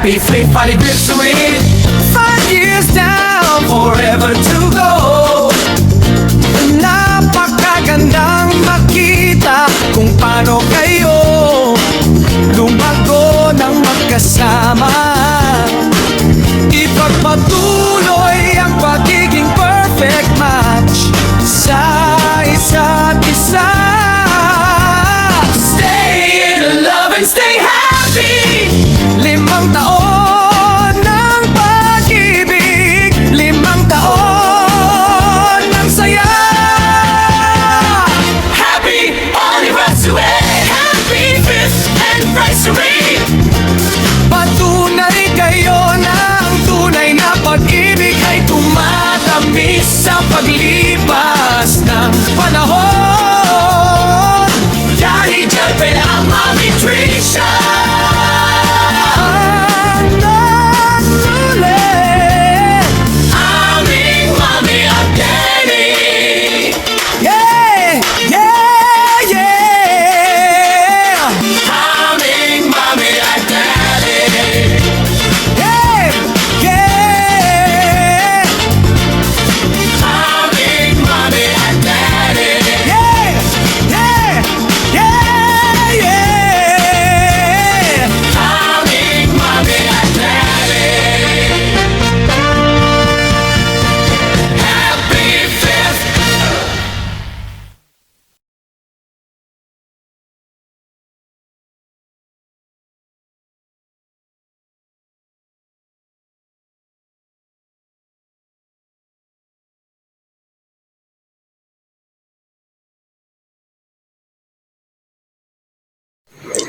Happy fifth anniversary. 5 years down, forever to go. Napakagandang makita kung paano kayo lumago ng magkasama. Ipagpatuloy ang pagiging perfect match sa isa't isa. Stay in love and stay happy. 5 taon ng pag-ibig, 5 taon ng saya. Happy anniversary, happy 5th anniversary. Patunay kayo na ang tunay na pag-ibig ay tumatamis sa paglipas ng panahon. Daddy Jelpin ang Mami Trisha.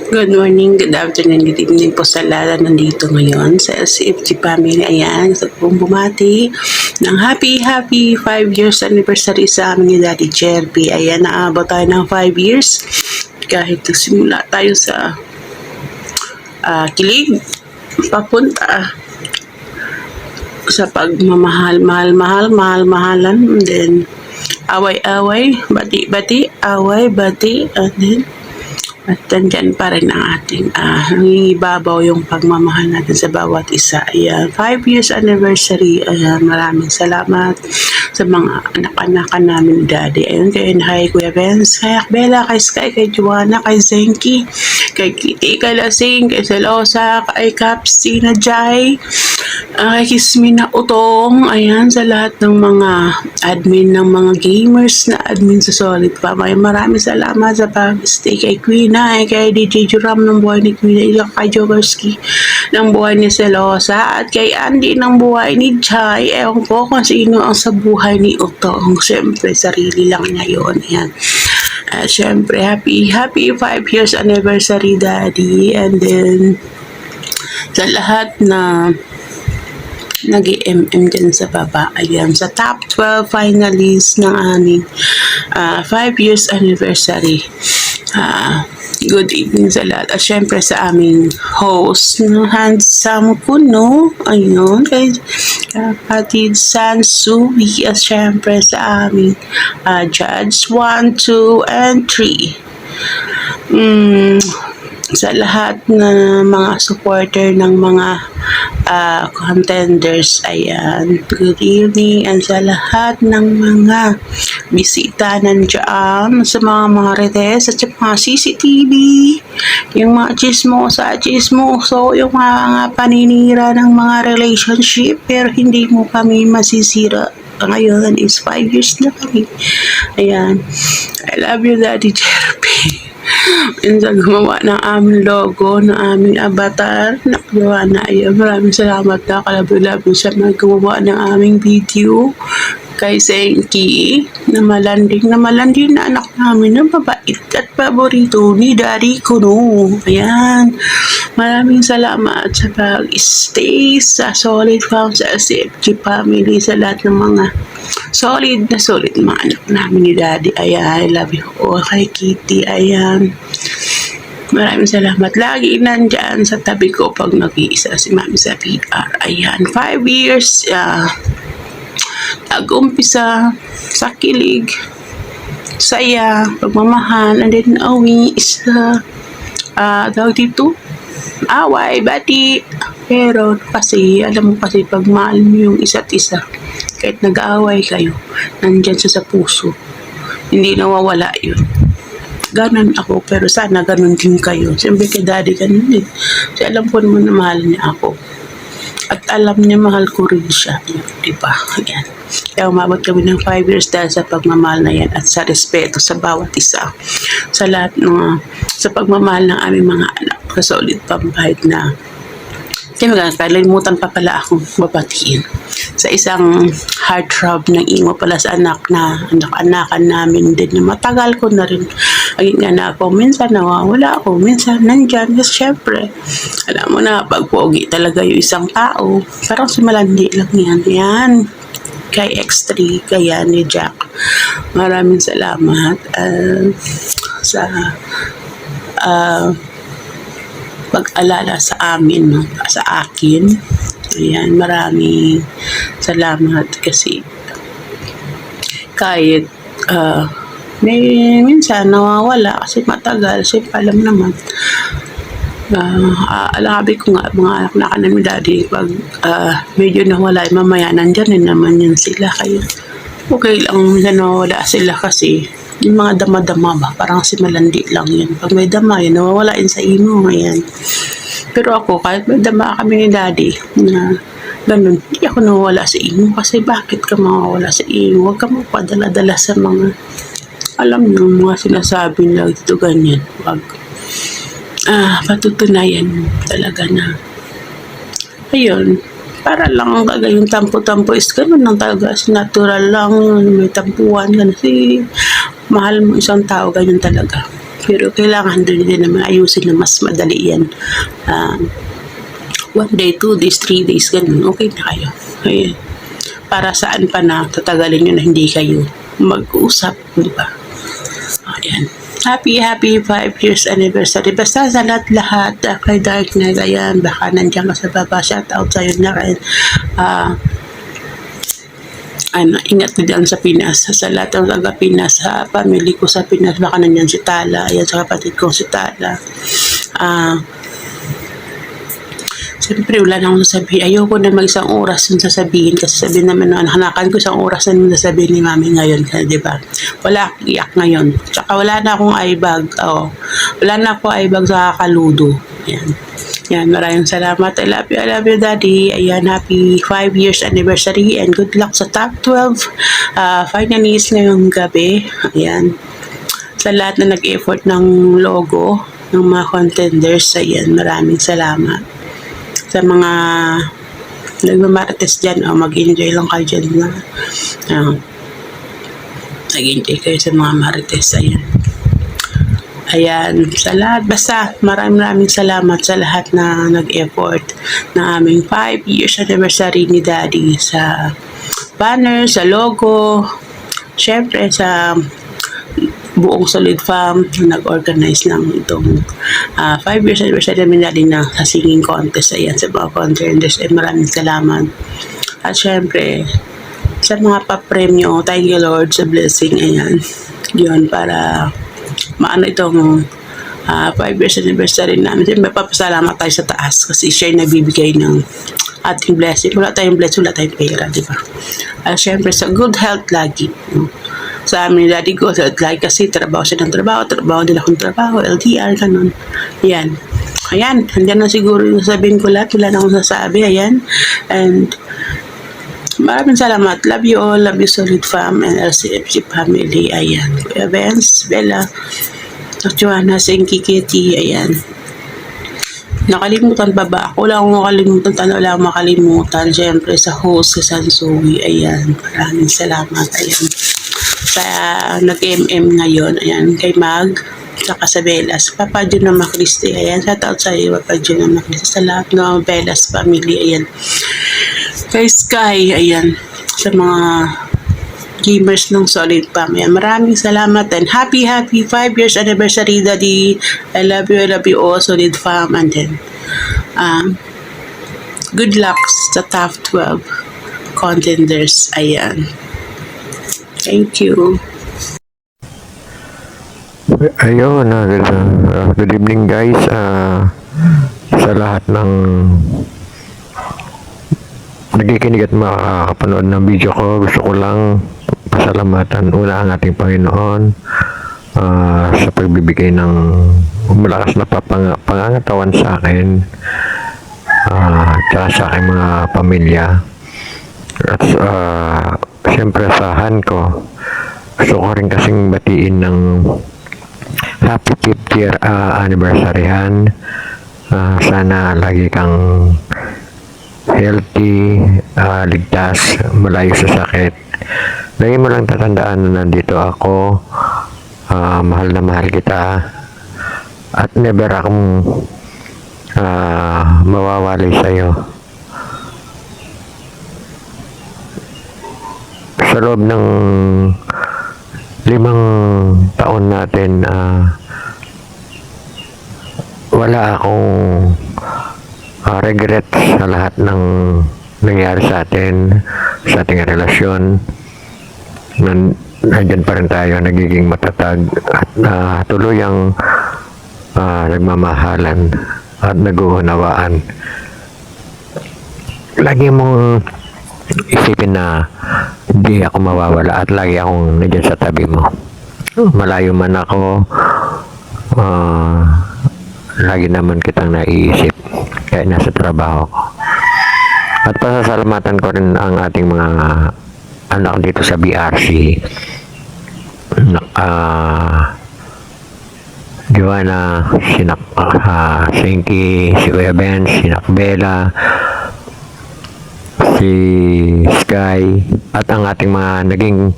Good morning, good afternoon, good evening po sa lahat nandito ngayon sa SFG family. Ayan, sa pong bumati ng happy 5 years anniversary sa amin ni Daddy Jerby. Ayan, naabot tayo ng 5 years kahit simula tayo sa kilig papunta sa pagmamahal, mahalan, and then away-away, bati-bati, away-bati, and then at dyan pa rin ang ating nangingibabaw yung pagmamahal natin sa bawat isa. Ayan, 5 years anniversary. Ayan, maraming salamat sa mga anak-anakan namin ni Daddy. Ayun, kay Kuya Benz, kay Akbela, kay Sky, kay Joanna, kay Zenki, kay Kitty, kay Lasing, kay Selosa, kay Caps, Tina Jai, kay Kismina Utong. Ayan, sa lahat ng mga admin ng mga gamers na admin sa Solid Family. Maraming salamat sa pag-stay kay Queen, kay DJ Juram ng buhay ni Queen, kay Jokerski ng buhay ni Selosa, at kay Andy ng buhay ni Chai. Ewan ko kung sino ang sa buhay ni Utong. Siyempre, sarili lang niya yun. Ayan. Siyempre, happy 5 years anniversary, Daddy. And then, sa lahat na nag-MM dyan sa baba. Ayan, sa top 12 finalists ng aming 5 years anniversary. Good evening sa lahat. At syempre sa aming host, Handsome Kuno. Ayun, kay kapatid Sansui. At syempre sa aming judge 1, 2, and 3. Sa lahat na mga supporter ng mga contenders, ayan, good evening. And sa lahat ng mga bisita nandiyan, sa mga marites at sa mga CCTV, yung mga chismoso, yung mga paninira ng mga relationship, pero hindi mo kami masisira. Ngayon is 5 years na kami. Ayan, I love you, Daddy Jerby. Minsan gumawa ng aming logo, ng aming avatar, nakagawa na. Ayan, maraming salamat na kalabo-labo sa mga gumawa ng aming video. Kay Senki, na malanding na anak namin, na mabait at paborito ni Daddy Kuno. Ayan, maraming salamat sa pag-stay sa Solid Farm, sa SFG family, sa lahat ng mga solid mga anak namin ni Daddy. Ayan, I love you all. Kay Kitty, ayan, maraming salamat. Lagi nandyan sa tabi ko pag nag-iisa si Mami sa PR. Ayan, 5 years, nag-umpisa sa kilig, saya, pagmamahal, and then uwi sa tawag dito, away, bati, Pero kasi, alam mo kasi pag mahal mo yung isa't isa, kahit nag-aaway kayo, nandyan siya sa puso. Hindi nawawala yun. Ganon ako, pero sana ganon din kayo. Siyempre kay daddy ganon din. Kasi alam ko naman na mahal niya ako. At alam niya mahal ko rin siya. Diba? Ayan. Kaya umabot kami ng 5 years dahil sa pagmamahal na yan at sa respeto sa bawat isa. Sa lahat ng, sa pagmamahal ng aming mga anak. Sa solid pambahid na. Kaya kalimutan pa pala akong babatiin sa isang heartthrob ng imo pala sa anak na anak-anakan namin din na matagal ko na rin naging anak ko. Minsan nawawala ako, minsan nandyan. Kasi syempre, alam mo na, pag pogi talaga yung isang tao, parang sumalandi lang yan. Yan, kay X3, kaya ni Jack. Maraming salamat sa pag-alala sa amin, no? Sa akin. Ayan, maraming salamat kasi kahit may minsan nawawala kasi matagal. Siyempre alam naman. Alabi ko nga mga anak na kanan ni daddy pag medyo nawala mamaya nandyan din naman yun sila kaya okay lang minsan nawawala sila kasi yung mga dama-dama ba parang si malandi lang yun pag may dama yun nawawala yun sa imo ayan. Pero ako kahit may dama kami ni daddy na ganun hindi ako nawawala sa imo kasi bakit ka mawawala sa imo huwag ka mapadala-dala sa mga alam niyo mga sinasabi nila dito ganyan wag patutunayan mo talaga na ayun para lang talaga yung tampo-tampo is ganun lang talaga natural lang may tampuan ganun kasi mahal mo isang tao ganyan talaga pero kailangan din naman ayusin na mas madali yan 1 day, 2 days, 3 days ganun okay na kayo ayun. Para saan pa na tatagalin nyo na hindi kayo mag-uusap di ba ayan. Happy 5 years anniversary. Basta sa lahat-lahat kay Dark Knight, ayan, baka nandiyan ka sa baba, shout out sa'yo na rin. Ingat na dyan sa Pinas. Sa lahat ng taga Pinas, sa family ko sa Pinas, baka nandiyan si Tala, ayan, sa kapatid ko si Tala. Siyempre, wala na akong sasabihin. Ayoko na mag-isang oras yung sasabihin kasi sabihin naman na hanakan ko isang oras na yung sasabihin ni mami ngayon. Di ba? Wala akong iyak ngayon. Tsaka wala na akong eyebag. Wala na akong eyebag sa kakaludo. Yan. Yan, maraming salamat. I love you, Daddy. Ayan, happy 5 years anniversary and good luck sa top 12 finalists ngayong gabi. Ayan. Sa lahat na nag-effort ng logo ng mga contenders, ayan, maraming salamat. Sa mga nagmamarites dyan, mag-enjoy lang kayo dyan na nag-enjoy kayo sa mga marites, ayan, sa lahat, basta maraming salamat sa lahat na nag-effort na aming 5 years anniversary ni Daddy sa banner, sa logo, syempre sa buong Solid Fam na nag-organize ng itong 5 years anniversary namin natin na sa singing contest ayan sa mga contenders maraming salamat at syempre sa mga papremyo thank you Lord sa blessing ayan yun para maano itong 5 years anniversary namin siyempre papasalamat tayo sa taas kasi siya yung nagbibigay ng ating blessing wala tayong blessing wala tayong pera diba at syempre sa good health lagi sa amin daddy ko sa like kasi trabaho siya ng trabaho din akong trabaho LDR ganun ayan andyan na siguro yung sabihin ko lahat wala na akong sasabi ayan and maraming salamat love you all love you Solid Fam and LCFC family ayan Kuya Benz Bella Joanna Senki Kitty ayan nakalimutan pa ba ako wala akong makalimutan syempre sa host sa Sansui ayan maraming salamat ayan sa nag-MM ngayon, ayan, kay Mag, saka sa Belas, Papa Jun na Makristi, ayan, shout out sa iyo, Papa Jun na Makristi, sa lahat ng Belas family, ayan, kay Sky, ayan, sa mga gamers ng Solid Fam, ayan, maraming salamat, and happy 5 years anniversary, Daddy, I love you all, Solid Fam, and then, good luck sa top 12 contenders, ayan. Thank you. Ayun, good evening guys sa lahat ng nakikinig at makakapanood ng video ko. Gusto ko lang pasalamatan una ang ating Panginoon sa pagbibigay ng malakas na pangangatawan sa akin, tsaka sa aking mga pamilya. At siyempre asahan ko, gusto ko rin kasing batiin ng happy 5th year anniversary-han. Sana lagi kang healthy, ligtas, malayo sa sakit. Lagi mo lang tatandaan na nandito ako, mahal na mahal kita, at never akong mawawalay sa'yo. Sa loob ng 5 taon natin, wala akong regret sa lahat ng nangyari sa atin, sa ating relasyon. Nandyan pa rin tayo, nagiging matatag at tuluyang nagmamahalan at nag-uunawaan. Lagi mong isipin na hindi ako mawawala at lagi akong nandiyan sa tabi mo. Malayo man ako, lagi naman kitang naiisip kahit nasa trabaho ko. At pasasalamatan ko rin ang ating mga anak dito sa BRC. Joanna, Sinky, si Kuya Ben, si Bella, si Sky, at ang ating mga naging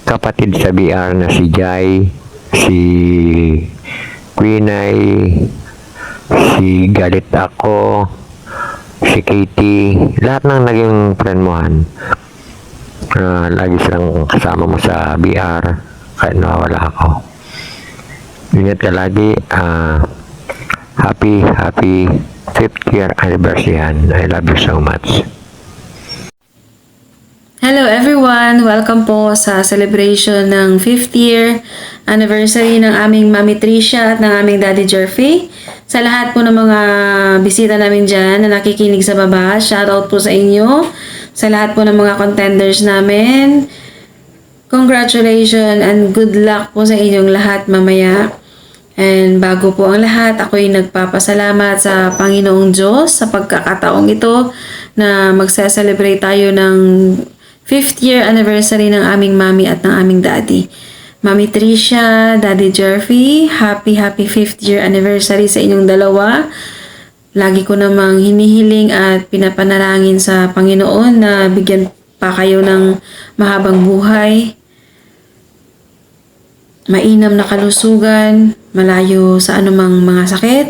kapatid sa BR na si Jai, si Quinay, si Galit Ako, si Katie, lahat ng naging friend mohan. Lagi silang kasama mo sa BR kahit nawawala ako. Ingat ka lagi. Happy 5th year anniversary. I love you so much. Hello everyone! Welcome po sa celebration ng 5th year anniversary ng aming Mami Tricia at ng aming Daddy Jerfy. Sa lahat po ng mga bisita namin dyan na nakikinig sa baba, shoutout po sa inyo. Sa lahat po ng mga contenders namin, congratulations and good luck po sa inyong lahat mamaya. And bago po ang lahat, ako'y nagpapasalamat sa Panginoong Diyos sa pagkakataong ito na magse-celebrate tayo ng 5th year anniversary ng aming mami at ng aming daddy. Mami Tricia, Daddy Jerfy, happy 5th year anniversary sa inyong dalawa. Lagi ko namang hinihiling at pinapanalangin sa Panginoon na bigyan pa kayo ng mahabang buhay, mainam na kalusugan, malayo sa anumang mga sakit,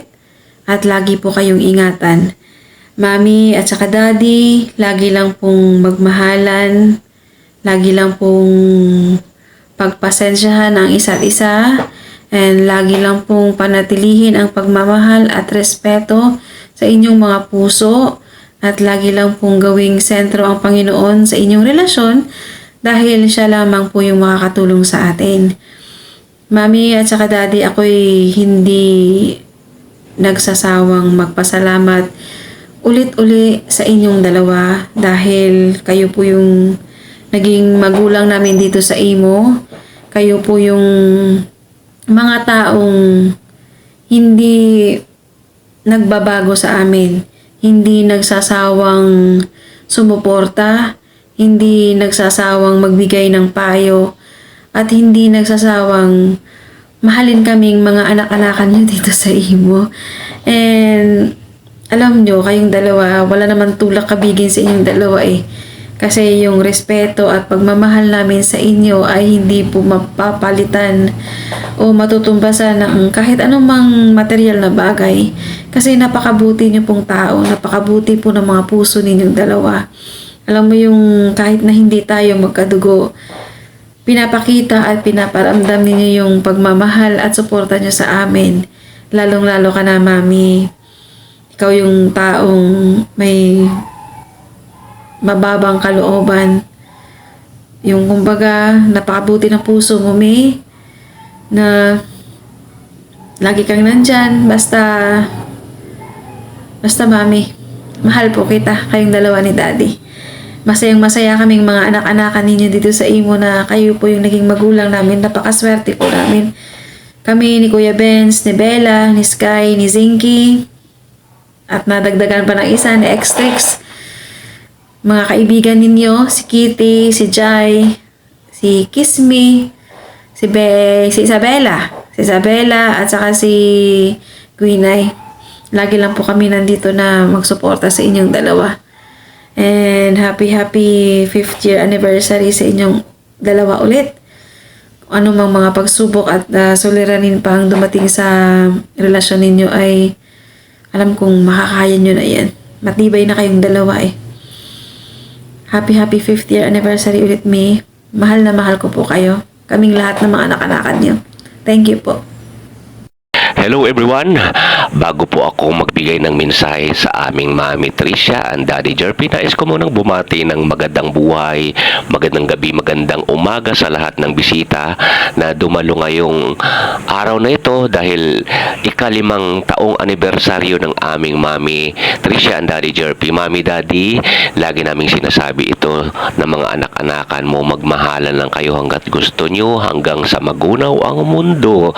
at lagi po kayong ingatan. Mami at saka Daddy, lagi lang pong magmahalan, lagi lang pong pagpasensyahan ang isa't isa, and lagi lang pong panatilihin ang pagmamahal at respeto sa inyong mga puso, at lagi lang pong gawing sentro ang Panginoon sa inyong relasyon dahil siya lamang po yung makakatulong sa atin. Mami at saka Daddy, ako'y hindi nagsasawang magpasalamat ulit-uli sa inyong dalawa dahil kayo po yung naging magulang namin dito sa Imo. Kayo po yung mga taong hindi nagbabago sa amin, hindi nagsasawang sumuporta, hindi nagsasawang magbigay ng payo, at hindi nagsasawang mahalin kaming mga anak-anakan nyo dito sa Imo. And alam nyo, kayong dalawa, wala naman tulak kabigin sa inyong dalawa eh. Kasi yung respeto at pagmamahal namin sa inyo ay hindi po mapapalitan o matutumbasan ng kahit anumang material na bagay. Kasi napakabuti niyo pong tao, napakabuti po ng mga puso ninyong dalawa. Alam mo yung kahit na hindi tayo magkadugo, pinapakita at pinaparamdam ninyo yung pagmamahal at suporta nyo sa amin. Lalong-lalo ka na, Mami. Ikaw yung taong may mababang kalooban. Yung kumbaga, napakabuti ng puso mo, May, na lagi kang nandyan. Basta, Mami, mahal po kita, kayong dalawa ni Daddy. Masayang masaya kaming mga anak-anakan ninyo dito sa Imo na kayo po yung naging magulang namin. Napakaswerte po namin. Kami ni Kuya Benz, ni Bella, ni Sky, ni Zinky, at nadagdagan pa ng isa, ni X-Trix. Mga kaibigan ninyo, si Kitty, si Jai, si Kismi, si Isabella, at saka si Guinay. Lagi lang po kami nandito na magsuporta sa inyong dalawa. And happy 5th year anniversary sa inyong dalawa ulit. Ano mang mga pagsubok at suliranin pang dumating sa relasyon ninyo ay alam kong makakaya nyo na yan. Matibay na kayong dalawa eh. Happy 5th year anniversary ulit, May. Mahal na mahal ko po kayo. Kaming lahat ng mga anak-anakan nyo. Thank you po. Hello everyone! Bago po ako magbigay ng mensahe sa aming Mami Tricia and Daddy Jerpy, nais ko munang bumati ng magandang buhay, magandang gabi, magandang umaga sa lahat ng bisita na dumalo ngayong araw na ito dahil ika-5 taong anibersaryo ng aming Mami Tricia and Daddy Jerpy. Mami, Daddy, lagi naming sinasabi ito ng mga anak-anakan mo, magmahalan lang kayo hanggat gusto nyo, hanggang sa magunaw ang mundo.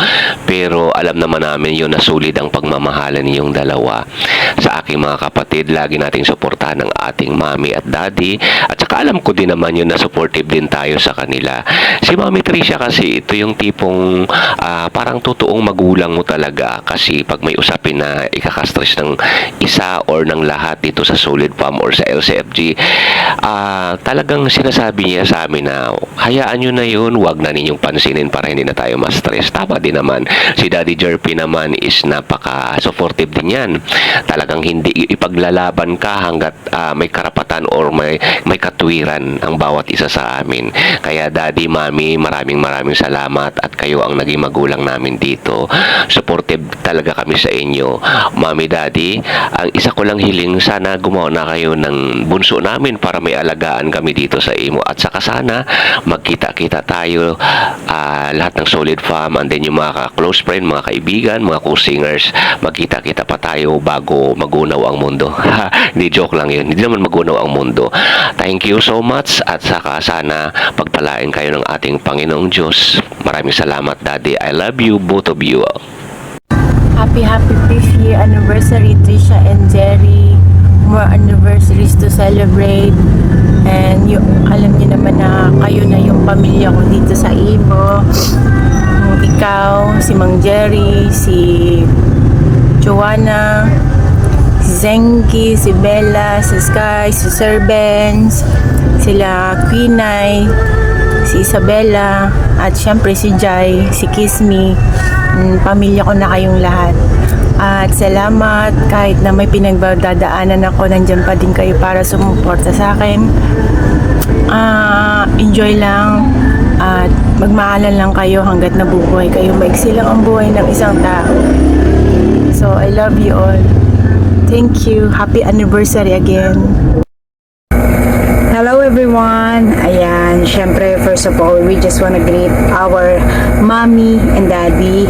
Pero alam naman namin yun na sulit ang pagmamahalan ninyong dalawa. Sa aking mga kapatid, lagi nating suportahan ng ating mami at daddy, at saka alam ko din naman yun na supportive din tayo sa kanila. Si Mami Tricia kasi ito yung tipong parang totoong magulang mo talaga, kasi pag may usapin na ikakastress ng isa or ng lahat dito sa Solid Fam or sa LCFG, talagang sinasabi niya sa amin na hayaan nyo na yun, wag na ninyong pansinin para hindi na tayo ma-stress. Tama din naman. Si Daddy Jerpy naman is napaka-supportive din yan. Talagang hindi ipaglalaban ka hanggat may karapatan or may katwiran ang bawat isa sa amin. Kaya Daddy, Mami, maraming salamat at kayo ang naging magulang namin dito. Supportive talaga kami sa inyo. Mami, Daddy, ang isa ko lang hiling, sana gumawa na kayo ng bunso namin para may alagaan kami dito sa Imo. At saka sana magkita-kita tayo, lahat ng Solid Fam, and then yung mga close friend, mga kaibigan, mga co-singers, magkita-kita pa tayo bago magunaw ang mundo. Hindi, joke lang yun. Hindi naman magunaw ang mundo. Thank you so much, at saka sana pagpalain kayo ng ating Panginoong Diyos. Maraming salamat, Daddy. I love you, both of you. Happy 5th year anniversary, Trisha and Jerry. More anniversaries to celebrate. And alam niyo naman na kayo na yung pamilya ko dito sa Ibo. Ikaw, si Mang Jerry, si Joanna, si Zenki, si Bella, si Sky, si Sir Benz, sila Quinay, si Isabella, at syempre si Jai, si Kismi. Pamilya ko na kayong lahat. At salamat, kahit na may pinagdadaanan ako, nandyan pa din kayo para sumuporta sa akin. Enjoy lang at magmaalan lang kayo hanggat nabubuhay kayo. Maiksi lang ang buhay ng isang tao. So, I love you all. Thank you. Happy anniversary again. Hello everyone! Ayan, syempre first of all, we just want to greet our mommy and daddy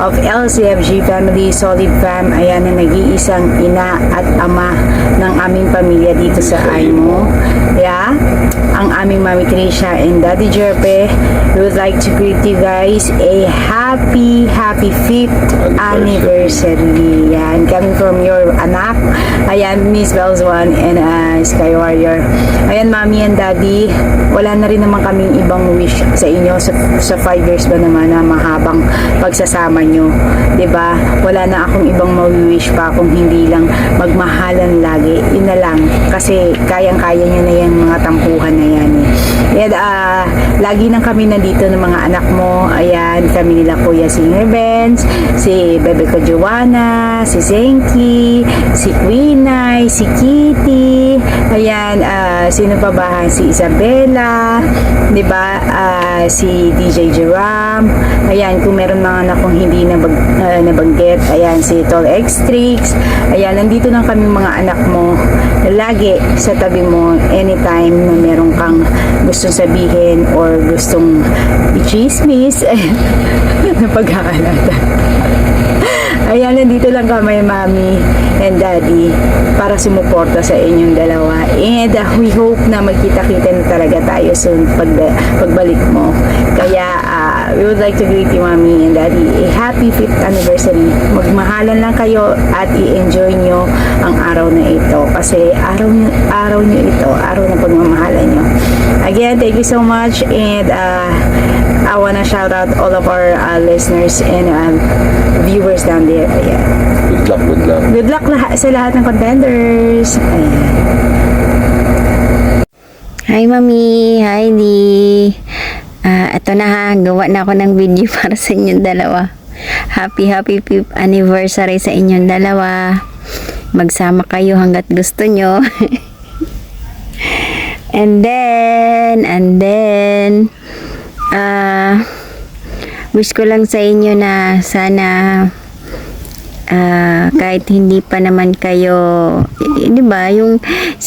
of LCFG Family Solid Fam. Ayan, na nag-iisang ina at ama ng aming pamilya dito sa Aimo. Yeah, ang aming Mami Tricia and Daddy Jerpe, we would like to greet you guys a happy 5th anniversary. Yan, coming from your anak. Ayan, Miss Belzwan and Sky Warrior. Ayan, Mami and Daddy, wala na rin naman kaming ibang wish sa inyo sa 5 years ba naman na mahabang pagsasama nyo. 'Di ba? Wala na akong ibang mawi-wish pa kung hindi lang magmahalan lagi. Yun na lang. Kasi kayang-kaya nyo na yung mga tampuhan na yan. Ayan, lagi nang kami nandito ng mga anak mo. Ayan, kami nila Kuya Singer Benz, si Bebe ko Joanna, si Zenki, si Quinay, si Kitty. Ayan, sino pa ba? Si Isabella, 'di ba? Si DJ Jeram. Ayan, kung meron mga anak kong hindi nabanggit, ayan, si Tol X-Trix. Ayan, nandito lang kami mga anak mo na lagi sa tabi mo anytime na meron kang gustong sabihin or gustong i-chismis na pagkakalata. Ayan, nandito lang kami, Mami and Daddy, para sumuporta sa inyong dalawa. And we hope na magkita-kita na talaga tayo soon pagbalik mo. Kaya we would like to greet you, Mami and Daddy, a happy 5th anniversary. Magmahalan lang kayo at i-enjoy nyo ang araw na ito. Kasi araw nyo ito, araw na pagmamahalan nyo. Again, thank you so much. And I wanna shout out all of our listeners and viewers down there. Ayan. Good luck, good luck. Good luck sa lahat ng contenders. Ayan. Hi Mami, hi Di. Ito na ha, gawa na ako ng video para sa inyong dalawa. Happy 5th anniversary sa inyong dalawa. Magsama kayo hanggat gusto nyo. and then wish ko lang sa inyo na sana kahit hindi pa naman kayo, di ba, yung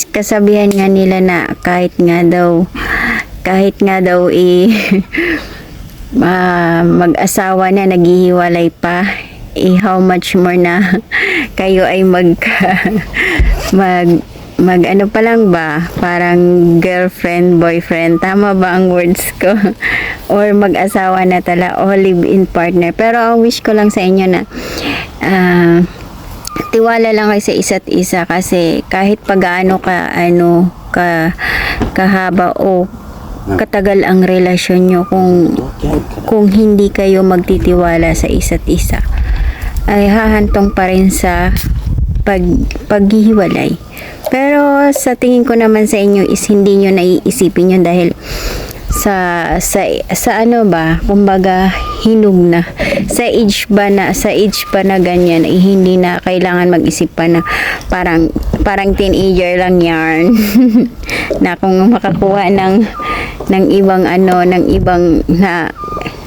kasabihan nga nila na kahit nga daw mag-asawa na naghihiwalay pa, how much more na kayo ay mag ano pa lang ba, parang girlfriend, boyfriend, tama ba ang words ko? Or mag-asawa na tala, o live-in partner. Pero ang wish ko lang sa inyo na tiwala lang kayo sa isa't isa, kasi kahit pag-ano kahaba o katagal ang relasyon nyo, kung hindi kayo magtitiwala sa isa't isa, ay hahantong pa rin sa paghihiwalay. Pero sa tingin ko naman sa inyo is hindi nyo naiisipin yun, dahil sa ano ba, kumbaga hinug na sa age pa na ganyan, hindi na kailangan mag-isip pa na parang teenager lang yarn. Na kung makakuha ng ibang na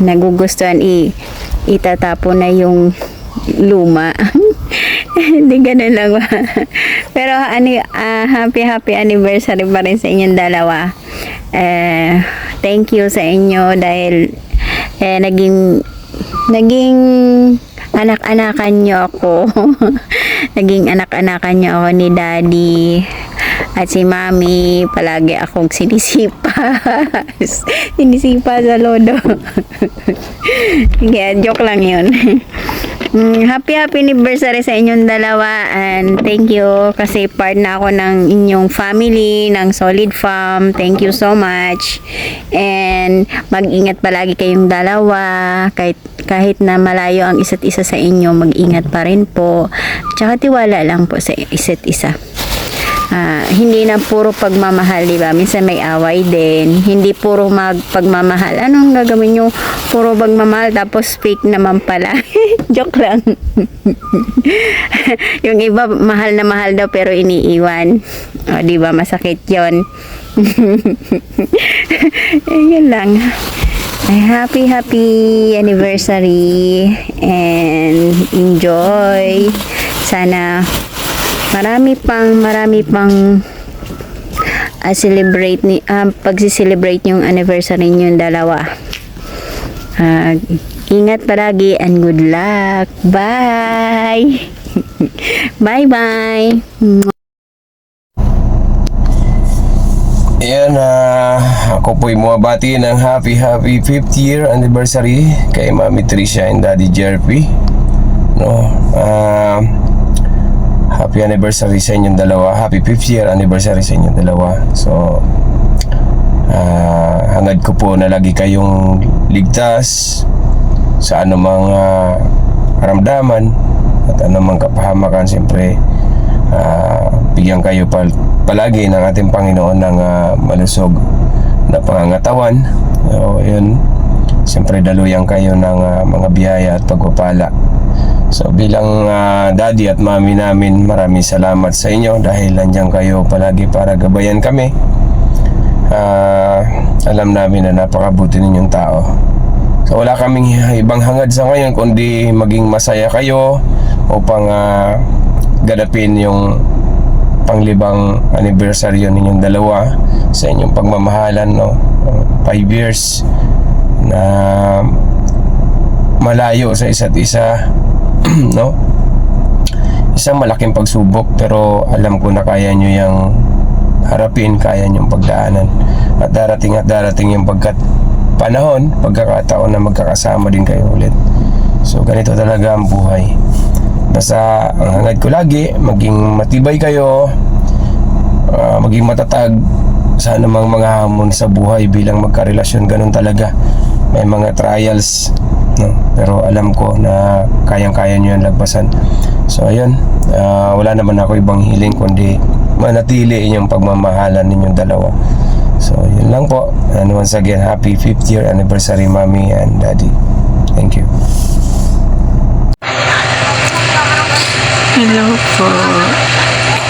nagugustuhan, itatapo na yung luma. Hindi ganun lang ba? Pero happy anniversary pa rin sa inyong dalawa. Thank you sa inyo dahil naging anak-anakan nyo ako. Naging anak-anakan nyo ako ni Daddy at si Mami. Palagi akong sinisipa sa lodo. Kaya joke lang yun. Happy anniversary sa inyong dalawa, and thank you kasi part na ako ng inyong family, ng Solid Fam. Thank you so much, and mag-ingat palagi kayong dalawa, kahit na malayo ang isa't isa sa inyo, mag-ingat pa rin po, tsaka tiwala lang po sa isa't isa. Hindi na puro pagmamahal, di ba? Minsan may away din. Hindi puro pagmamahal. Anong gagawin nyo? Puro pagmamahal tapos fake naman pala. Joke lang. Yung iba mahal na mahal daw pero iniiwan. O, di ba? Masakit yon. Yun lang. Ay, happy anniversary and enjoy. Sana marami pang celebrate pag-celebrate yung anniversary niyo dalawa. Ingat palagi and good luck. Bye. Bye. Ayan, ako po'y bumabati ng happy 5th year anniversary kay Mami Tricia and Daddy Jerpy. No, happy anniversary sa inyong dalawa. Happy 5th year anniversary sa inyong dalawa. So, hangad ko po na lagi kayong ligtas sa anumang karamdaman at anumang kapahamakan. Siyempre, bigyan kayo palagi ng ating Panginoon ng malusog na pangangatawan. So, yun. Siyempre, daluyan kayo ng mga biyaya at pagpapala. So bilang daddy at mami namin, maraming salamat sa inyo dahil nandiyan kayo palagi para gabayan kami. Alam namin na napakabuti ninyong tao. So wala kaming ibang hangad sa ngayon kundi maging masaya kayo upang ganapin yung panglibang anniversary ninyong dalawa sa inyong pagmamahalan, no? 5 years na malayo sa isa't isa. No? isang malaking pagsubok, pero alam ko na kaya nyo yung harapin, kaya nyo pagdaanan, at darating yung pagkakataon na magkakasama din kayo ulit. So ganito talaga ang buhay. Basta ang hangad ko lagi, maging matibay kayo, maging matatag sa anumang mga hamon sa buhay bilang magkarelasyon. Ganun talaga, may mga trials, no? Pero alam ko na kayang-kaya nyo yan lagpasan. So ayun, wala naman ako ibang hiling kundi manatili inyong pagmamahalan ninyong dalawa. So yun lang po. And once again, happy 5th year anniversary, Mommy and Daddy. Thank you. Hello po.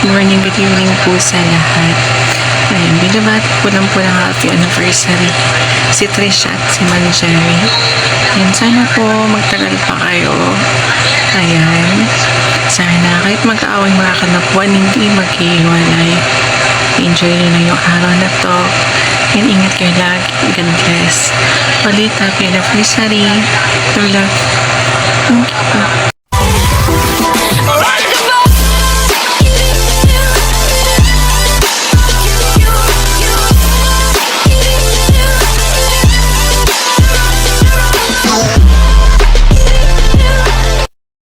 Good morning, good evening po sa lahat. Ayun, binabati ko lang po ng happy anniversary si Trisha at si Manjari. Ayan, sana po magtagal pa kayo. Ayan, sana kahit mag-aaway mga kanapuan, hindi maghihiwalay. Enjoy nyo na yung araw na to. And ingat kayo lagi. God bless. Ulit, happy anniversary. To love. Thank you.